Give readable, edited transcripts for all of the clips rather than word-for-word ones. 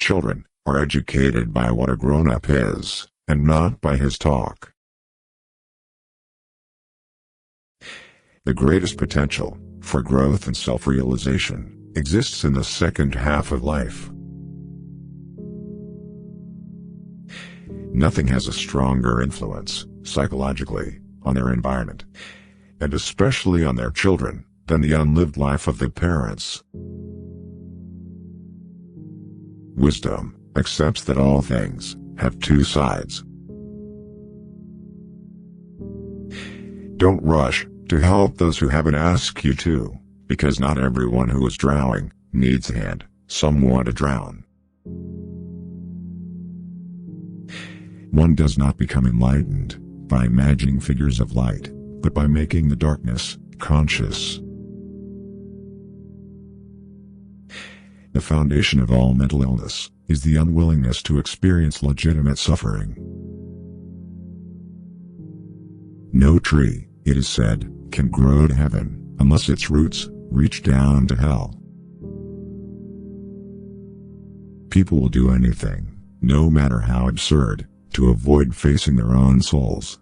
Children are educated by what a grown-up is, and not by his talk. The greatest potential for growth and self-realization exists in the second half of life. Nothing has a stronger influence, psychologically, on their environment, and especially on their children, than the unlived life of their parents. Wisdom accepts that all things have two sides. Don't rush to help those who haven't asked you to, because not everyone who is drowning needs a hand, someone to drown. One does not become enlightened by imagining figures of light, but by making the darkness conscious. The foundation of all mental illness is the unwillingness to experience legitimate suffering. No tree, it is said, can grow to heaven unless its roots reach down to hell. People will do anything, no matter how absurd, to avoid facing their own souls.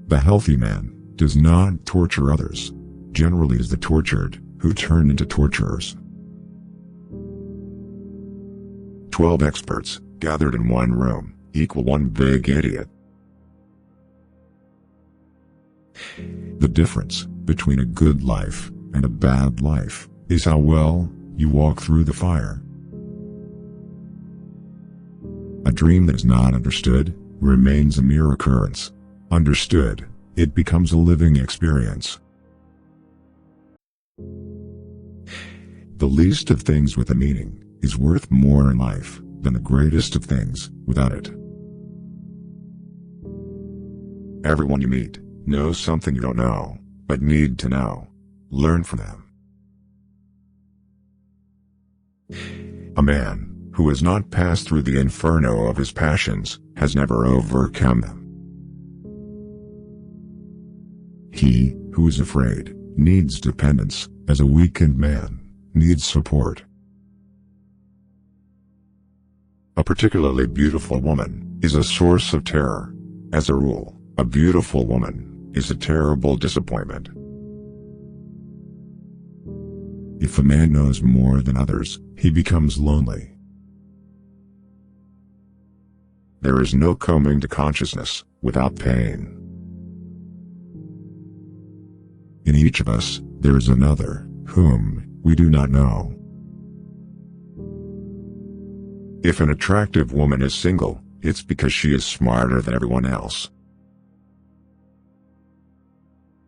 The healthy man does not torture others. Generally it is the tortured who turn into torturers. 12 experts gathered in one room equal one big idiot. The difference between a good life and a bad life is how well you walk through the fire. A dream that is not understood remains a mere occurrence. Understood, it becomes a living experience. The least of things with a meaning is worth more in life than the greatest of things without it. Everyone you meet knows something you don't know, but need to know. Learn from them. A man who has not passed through the inferno of his passions has never overcome them. He who is afraid needs dependence, as a weakened man needs support. A particularly beautiful woman is a source of terror. As a rule, a beautiful woman is a terrible disappointment. If a man knows more than others, he becomes lonely. There is no coming to consciousness without pain. In each of us, there is another, whom we do not know. If an attractive woman is single, it's because she is smarter than everyone else.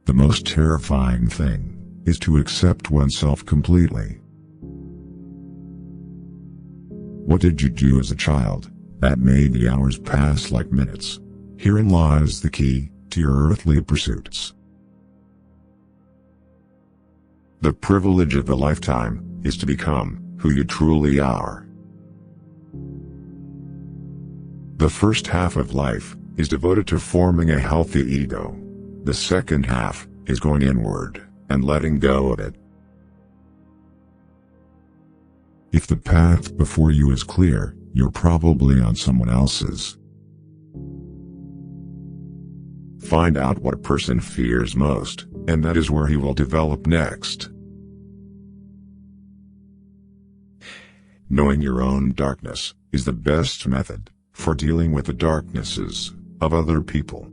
The most terrifying thing is to accept oneself completely. What did you do as a child that made the hours pass like minutes? Herein lies the key to your earthly pursuits. The privilege of a lifetime is to become who you truly are. The first half of life is devoted to forming a healthy ego. The second half is going inward and letting go of it. If the path before you is clear, you're probably on someone else's. Find out what a person fears most, and that is where he will develop next. Knowing your own darkness is the best method for dealing with the darknesses of other people.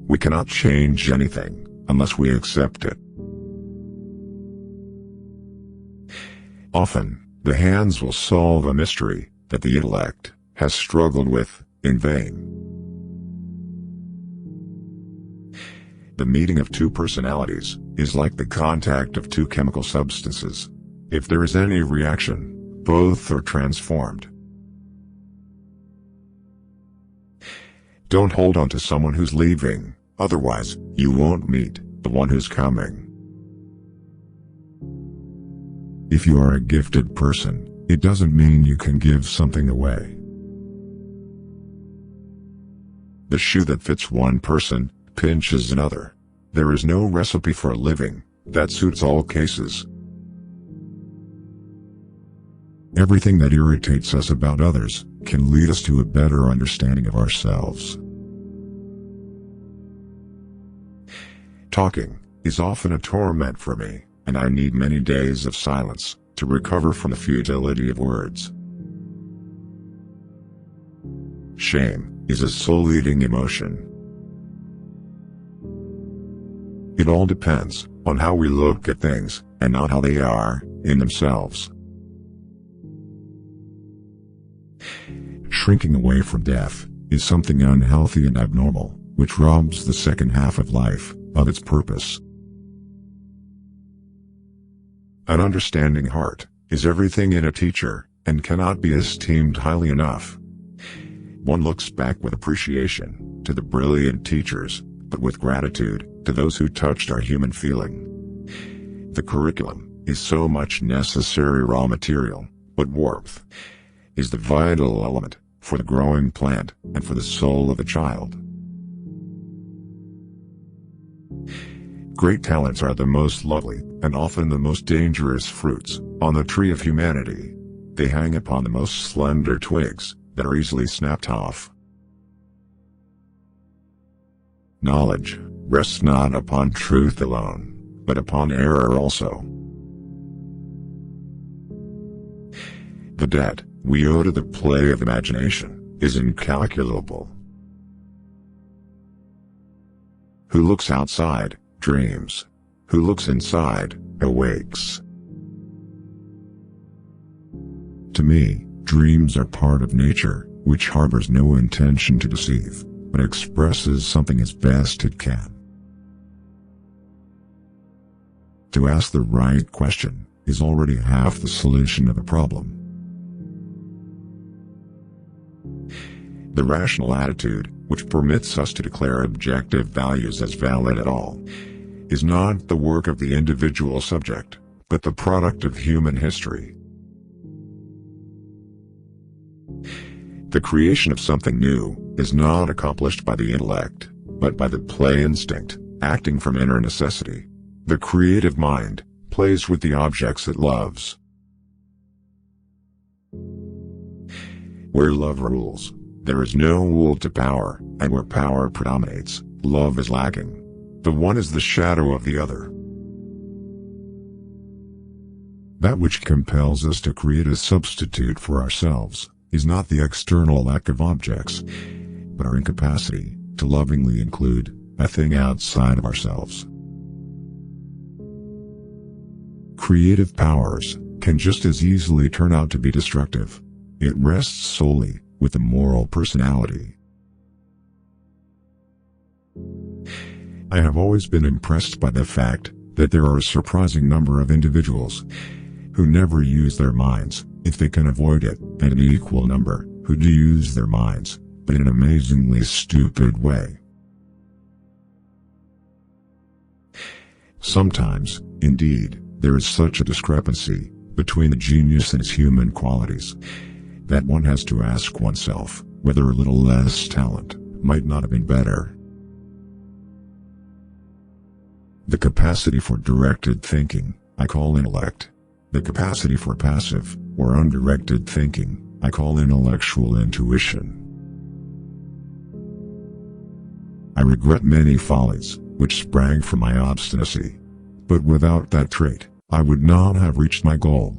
We cannot change anything unless we accept it. Often, the hands will solve a mystery that the intellect has struggled with in vain. The meeting of two personalities is like the contact of two chemical substances. If there is any reaction, both are transformed. Don't hold on to someone who's leaving, otherwise, you won't meet the one who's coming. If you are a gifted person, it doesn't mean you can give something away. The shoe that fits one person pinches another. There is no recipe for a living that suits all cases. Everything that irritates us about others can lead us to a better understanding of ourselves. Talking is often a torment for me, and I need many days of silence to recover from the futility of words. Shame is a soul-eating emotion. It all depends on how we look at things, and not how they are in themselves. Shrinking away from death is something unhealthy and abnormal, which robs the second half of life of its purpose. An understanding heart is everything in a teacher, and cannot be esteemed highly enough. One looks back with appreciation to the brilliant teachers, but with gratitude to those who touched our human feeling. The curriculum is so much necessary raw material, but warmth is the vital element for the growing plant and for the soul of a child. Great talents are the most lovely, and often the most dangerous fruits, on the tree of humanity. They hang upon the most slender twigs, that are easily snapped off. Knowledge rests not upon truth alone, but upon error also. The debt we owe to the play of imagination is incalculable. Who looks outside dreams. Who looks inside awakes. To me, dreams are part of nature, which harbors no intention to deceive, but expresses something as best it can. To ask the right question is already half the solution of a problem. The rational attitude, which permits us to declare objective values as valid at all, is not the work of the individual subject, but the product of human history. The creation of something new is not accomplished by the intellect, but by the play instinct, acting from inner necessity. The creative mind plays with the objects it loves. Where love rules, there is no will to power, and where power predominates, love is lacking. The one is the shadow of the other. That which compels us to create a substitute for ourselves is not the external lack of objects, but our incapacity to lovingly include a thing outside of ourselves. Creative powers can just as easily turn out to be destructive. It rests solely with the moral personality. I have always been impressed by the fact that there are a surprising number of individuals who never use their minds, if they can avoid it, and an equal number who do use their minds, but in an amazingly stupid way. Sometimes, indeed, there is such a discrepancy between the genius and its human qualities that one has to ask oneself whether a little less talent might not have been better. The capacity for directed thinking, I call intellect. The capacity for passive, or undirected thinking, I call intellectual intuition. I regret many follies, which sprang from my obstinacy. But without that trait, I would not have reached my goal.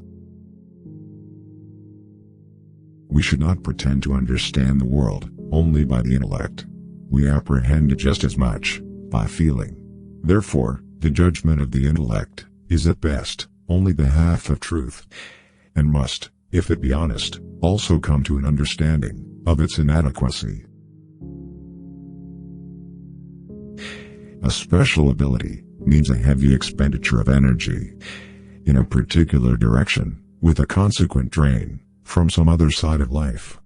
We should not pretend to understand the world only by the intellect. We apprehend it just as much by feeling. Therefore, the judgment of the intellect is at best only the half of truth, and must, if it be honest, also come to an understanding of its inadequacy. A special ability means a heavy expenditure of energy in a particular direction, with a consequent drain from some other side of life.